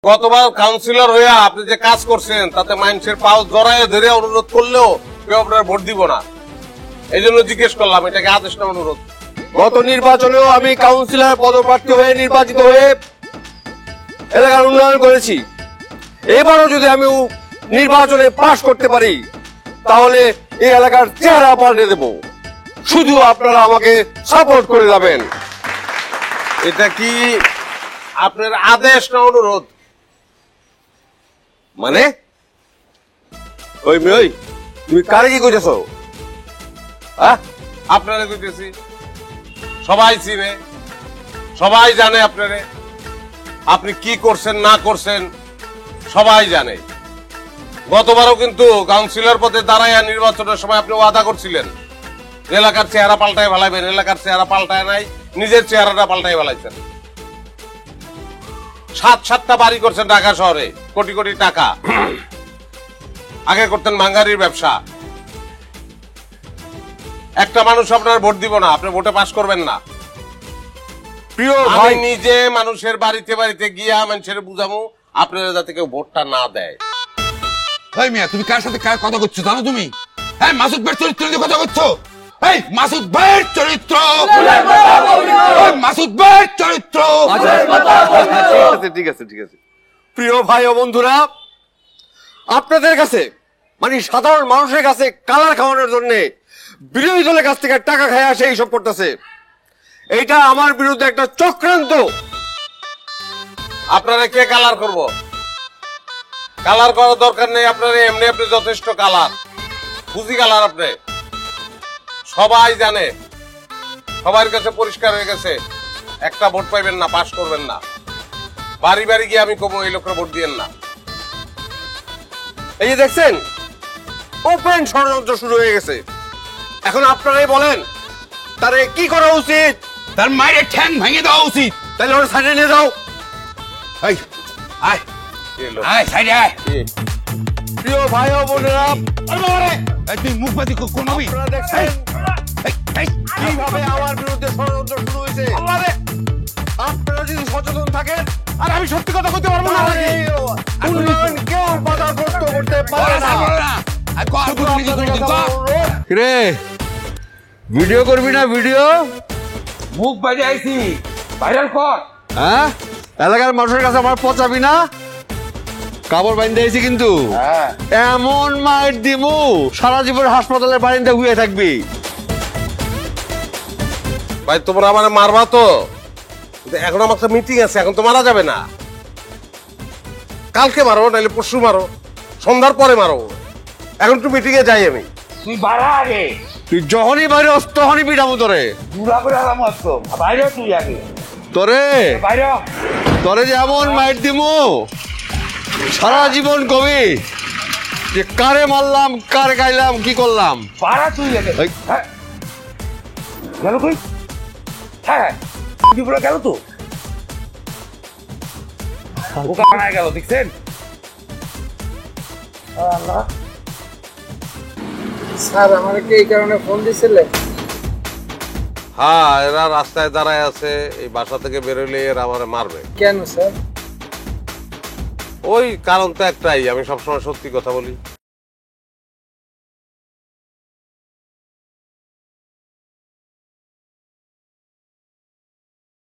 গতবার কাউন্সিলর হইয়া আপনি যে কাজ করছেন তাতে মানুষের পাও জড়ায় ধরে অনুরোধ করলেও কেউ আপনার ভোট দিব না। এই জন্য জিজ্ঞেস করলাম, এটাকে আদেশ না অনুরোধ? গত নির্বাচনেও আমি কাউন্সিলর পদপ্রার্থী হয়ে নির্বাচিত হয়ে এলাকার উন্নয়ন করেছি। এবারও যদি আমি নির্বাচনে পাশ করতে পারি তাহলে এই এলাকার চেহারা পাল্টে দেব। শুধু আপনারা আমাকে সাপোর্ট করে যাবেন। এটা কি আপনার আদেশ না অনুরোধ? মানে ওই তুমি কারে কি কইতেছ? আপনারা কইতেছি, সবাই চিনে, সবাই জানে আপনারে, আপনি কি করছেন না করছেন সবাই জানে। গতবারও কিন্তু কাউন্সিলর পদে দাঁড়াইয়া নির্বাচনের সময় আপনি ওয়াদা করছিলেন এলাকার চেহারা পাল্টায় ফেলাইবেন। এলাকার চেহারা পাল্টায় নাই, নিজের চেহারাটা পাল্টায় ফেলাইছেন। 7-7টা বাড়ি করছেন ঢাকা শহরে, কোটি কোটি টাকা। আগে করতেন ভাঙ্গারির ব্যবসা। একটা মানুষ আপনার ভোট দিব না, আপনি ভোটে পাস করবেন না। প্রিয় আমি ভাই, নিজে মানুষের বাড়িতে বাড়িতে গিয়া মানুষের বুঝামু আপনারা যাতে কেউ ভোটটা না দেয়। এই মিয়া, তুমি কার সাথে কার কথা করছো জানো তুমি? হ্যাঁ, মাসুদ ভাইয়ের চরিত্র নিয়ে কথা করছো? এই মাসুদ ভাইয়ের চরিত্র, মাসুদ ভাইয়ের চরিত্র। ঠিক আছে। প্রিয় ভাই ও বন্ধুরা, আপনাদের কাছে মানে সাধারণ মানুষের কাছে কালার খাওয়ানোর জন্য বিরোধী দলের কাছ থেকে টাকা খায় আসে এইসব করতেছে। এইটা আমার বিরুদ্ধে একটা চক্রান্ত। আপনারা কে কালার করব? কালার করার দরকার নেই আপনার, এমনি আপনি যথেষ্ট কালার, বুঝি কালার। আপনি সবাই জানে, সবার কাছে পরিষ্কার হয়ে গেছে, একটা ভোট পাইবেন না, পাস করবেন না। বাড়ি বাড়ি গিয়ে আমি কমো এই লোকের ভোট দিয়েন না। এই যে দেখছেন, ওপেন ষড়যন্ত্র শুরু হয়ে গেছে। এখন আপনারাই বলেন তারে কি করা উচিত? তার মায়ের ঠ্যাং ভেঙে দেওয়া উচিত। তাহলে ওরা সাইডে নিয়ে যাও। এই আয় এই লোক। আয় সাইডে আয়। প্রিয় ভাই ও বোনেরা, এই তুই মুখ বাদি কোনবি? আপনারা দেখছেন কিভাবে আমার বিরুদ্ধে ষড়যন্ত্র শুরু হয়েছে। আপনারা যদি সচেতন থাকেন, আর আমি সত্যি কথা বলতে পারবো না। তাহলে এই উন্নয়ন কেউ বাধাগ্রস্ত করতে পারে না। রে ভিডিও করবি না? ভিডিও মুখ বাজে আইছি, ভাইরাল কর। হ্যাঁ, এলাকার মানুষের কাছে আমার পচাবি না। কাপড় বাইন্দে আইছি কিন্তু এমন মায়ের দিমু সারা জীবন হাসপাতালের বারিন্দা হয়ে থাকবি। ভাই তোমরা আমার মারবা তো? এখন আমার একটা মিটিং আছে, এখন তো মারা যাবে না। কালকে মারো, নাহলে পরশু মারো, সন্ধ্যার পরে মারো। এখন একটু মিটিং এ যাই আমি। তুই বাড়া আগে, তুই যখনই বাইরে অস তখনই পিটাবো তোরে। পুরা করে আলাম আসতো বাইরে। তুই আগে তোরে বাইরে, তোরে যে এমন মায়ের দিমু সারা জীবন কবি যে কারে মারলাম, কারে গাইলাম, কি করলাম। পাড়া তুই আগে। এই। হ্যাঁ গেল কই? হ্যাঁ পুরো গেল তো, ও কানায় গেল দেখছেন? স্যার আমাকে এই কারণে ফোন দিছিলেন? হ্যাঁ, এরা রাস্তায় দাঁড়ায় আছে, এই বাসা থেকে বেরোলে এরা আমার মারবে। কেন স্যার? ওই কারণ তো একটাই, আমি সবসময় সত্যি কথা বলি।